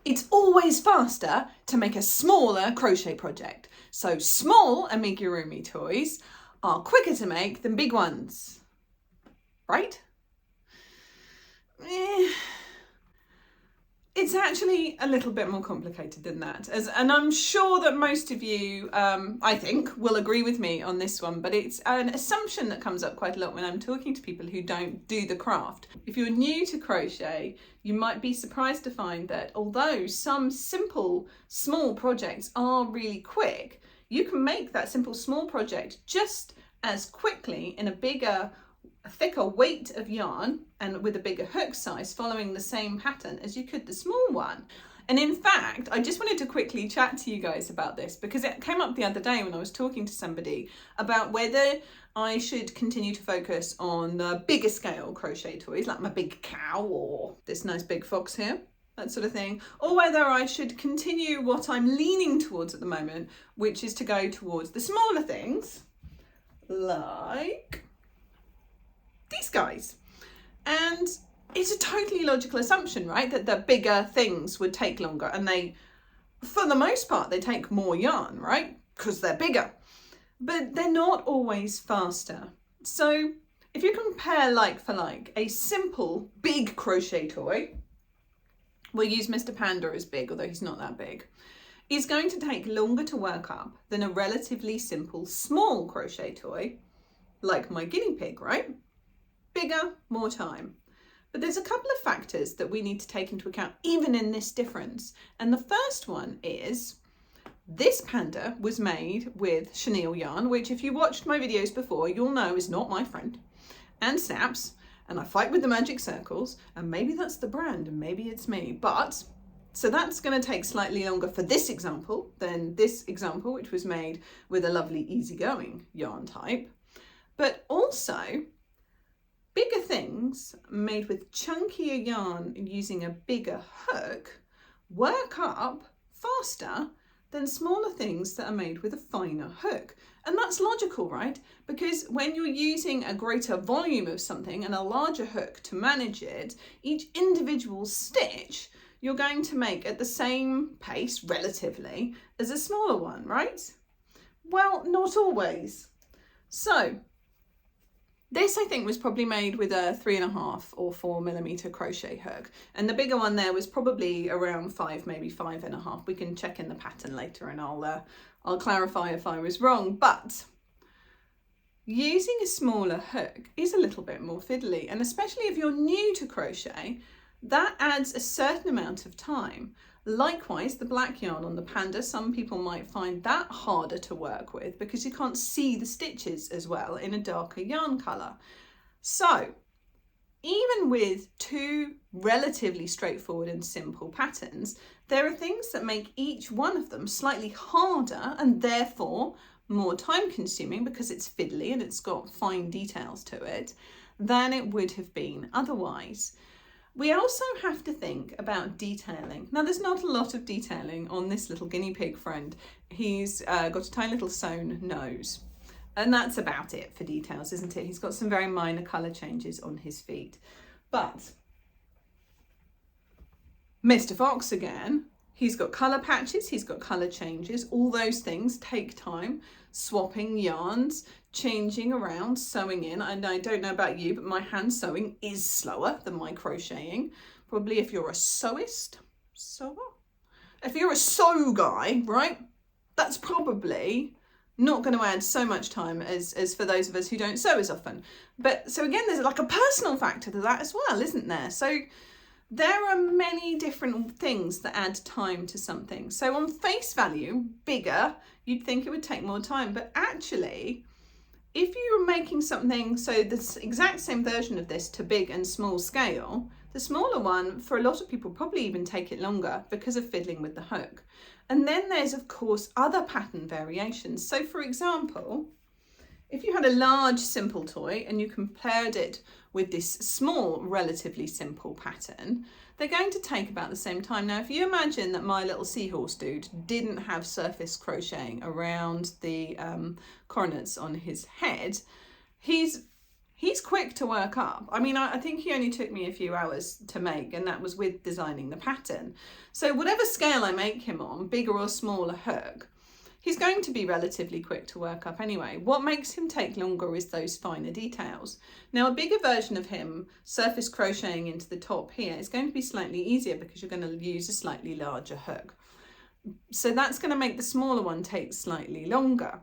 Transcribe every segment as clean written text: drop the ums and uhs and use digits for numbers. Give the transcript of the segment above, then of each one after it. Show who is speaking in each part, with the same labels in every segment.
Speaker 1: It's always faster to make a smaller crochet project. So small amigurumi toys are quicker to make than big ones, right? It's actually a little bit more complicated than that, and I'm sure that most of you, I think, will agree with me on this one, but it's an assumption that comes up quite a lot when I'm talking to people who don't do the craft. If you're new to crochet, you might be surprised to find that although some simple, small projects are really quick, you can make that simple, small project just as quickly in a bigger, a thicker weight of yarn and with a bigger hook size following the same pattern as you could the small one. And in fact, I just wanted to quickly chat to you guys about this because it came up the other day when I was talking to somebody about whether I should continue to focus on the bigger scale crochet toys like my big cow or this nice big fox here, that sort of thing, or whether I should continue what I'm leaning towards at the moment, which is to go towards the smaller things like these guys. And it's a totally logical assumption, right, that the bigger things would take longer, and they, for the most part, they take more yarn, right, because they're bigger, but they're not always faster. So if you compare like for like, a simple big crochet toy, we'll use Mr. Panda as big, although he's not that big, is going to take longer to work up than a relatively simple small crochet toy like my guinea pig, right? Bigger, more time. But there's a couple of factors that we need to take into account even in this difference. And the first one is this panda was made with chenille yarn, which if you watched my videos before, you'll know is not my friend, and snaps, and I fight with the magic circles, and maybe that's the brand and maybe it's me. But so that's going to take slightly longer for this example than this example, which was made with a lovely easygoing yarn type. But also, bigger things made with chunkier yarn using a bigger hook work up faster than smaller things that are made with a finer hook. And that's logical, right? Because when you're using a greater volume of something and a larger hook to manage it, each individual stitch you're going to make at the same pace, relatively, as a smaller one, right? Well, not always. So this, I think, was probably made with a 3.5 or 4mm crochet hook. And the bigger one there was probably around 5, maybe 5.5. We can check in the pattern later and I'll clarify if I was wrong. But using a smaller hook is a little bit more fiddly. And especially if you're new to crochet, that adds a certain amount of time. Likewise, the black yarn on the panda, some people might find that harder to work with because you can't see the stitches as well in a darker yarn colour. So even with two relatively straightforward and simple patterns, there are things that make each one of them slightly harder and therefore more time consuming because it's fiddly and it's got fine details to it than it would have been otherwise. We also have to think about detailing. Now, there's not a lot of detailing on this little guinea pig friend. He's got a tiny little sewn nose, and that's about it for details, isn't it? He's got some very minor colour changes on his feet. But Mr. Fox again, he's got colour patches, he's got colour changes. All those things take time. Swapping yarns, changing around, sewing in. And I don't know about you, but my hand sewing is slower than my crocheting. Probably if you're a sewer? If you're a sew guy, right? That's probably not going to add so much time as for those of us who don't sew as often. But so again, there's like a personal factor to that as well, isn't there? So there are many different things that add time to something. So on face value, bigger, you'd think it would take more time. But actually, if you were making something, so this exact same version of this to big and small scale, the smaller one, for a lot of people, probably even take it longer because of fiddling with the hook. And then there's, of course, other pattern variations. So for example, if you had a large simple toy and you compared it with this small, relatively simple pattern, they're going to take about the same time. Now, if you imagine that my little seahorse dude didn't have surface crocheting around the coronets on his head, he's he's quick to work up. I mean, I think he only took me a few hours to make, and that was with designing the pattern. So whatever scale I make him on, bigger or smaller hook, he's going to be relatively quick to work up anyway. What makes him take longer is those finer details. Now, a bigger version of him surface crocheting into the top here is going to be slightly easier because you're going to use a slightly larger hook. So that's going to make the smaller one take slightly longer.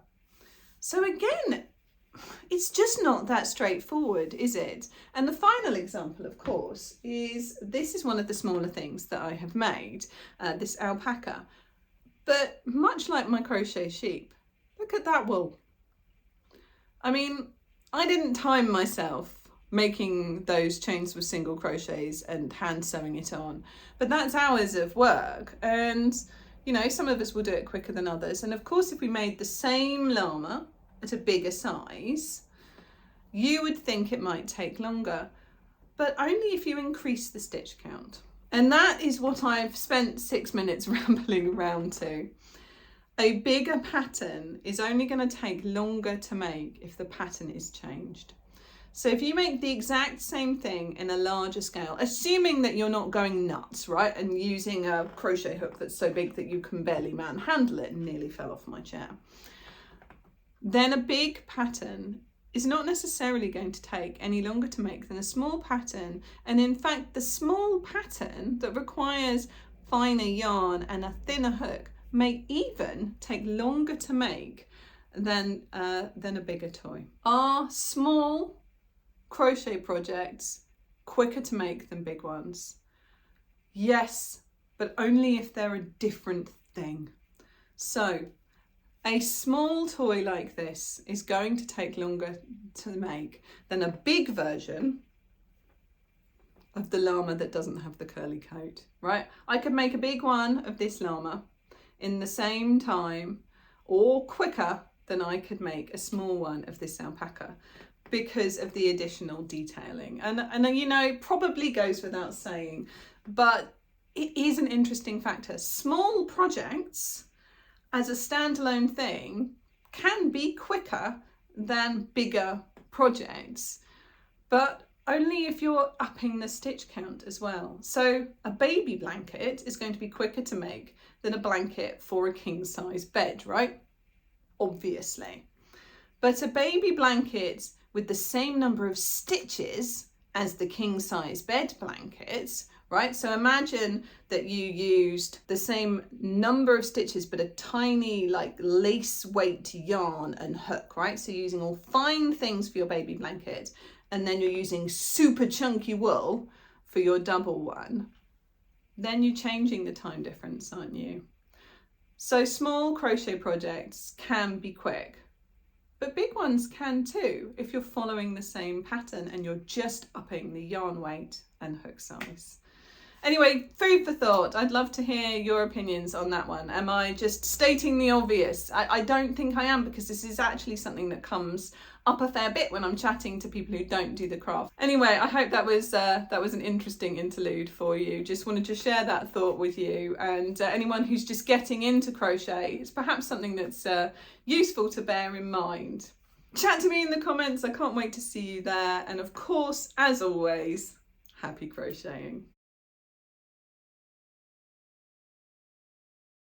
Speaker 1: So again, it's just not that straightforward, is it? And the final example, of course, is this is one of the smaller things that I have made, this alpaca. But much like my crochet sheep, look at that wool. I mean, I didn't time myself making those chains with single crochets and hand sewing it on, but that's hours of work. And, you know, some of us will do it quicker than others. And of course, if we made the same llama at a bigger size, you would think it might take longer, but only if you increase the stitch count. And that is what I've spent 6 minutes rambling around to. A bigger pattern is only going to take longer to make if the pattern is changed. So if you make the exact same thing in a larger scale, assuming that you're not going nuts, right, and using a crochet hook that's so big that you can barely manhandle it, and nearly fell off my chair, then a big pattern is not necessarily going to take any longer to make than a small pattern. And in fact, the small pattern that requires finer yarn and a thinner hook may even take longer to make than a bigger toy. Are small crochet projects quicker to make than big ones? Yes, but only if they're a different thing. So a small toy like this is going to take longer to make than a big version of the llama that doesn't have the curly coat, right? I could make a big one of this llama in the same time or quicker than I could make a small one of this alpaca because of the additional detailing. And you know, probably goes without saying, but it is an interesting factor. Small projects as a standalone thing can be quicker than bigger projects, but only if you're upping the stitch count as well. So a baby blanket is going to be quicker to make than a blanket for a king size bed, right? Obviously. But a baby blanket with the same number of stitches as the king size bed blankets, right? So imagine that you used the same number of stitches, but a tiny like lace weight yarn and hook, right? So using all fine things for your baby blanket, and then you're using super chunky wool for your double one. Then you're changing the time difference, aren't you? So small crochet projects can be quick, but big ones can too if you're following the same pattern and you're just upping the yarn weight and hook size. Anyway, food for thought. I'd love to hear your opinions on that one. Am I just stating the obvious? I don't think I am, because this is actually something that comes up a fair bit when I'm chatting to people who don't do the craft. Anyway, I hope that was an interesting interlude for you. Just wanted to share that thought with you, and anyone who's just getting into crochet, it's perhaps something that's useful to bear in mind. Chat to me in the comments. I can't wait to see you there. And of course, as always, happy crocheting.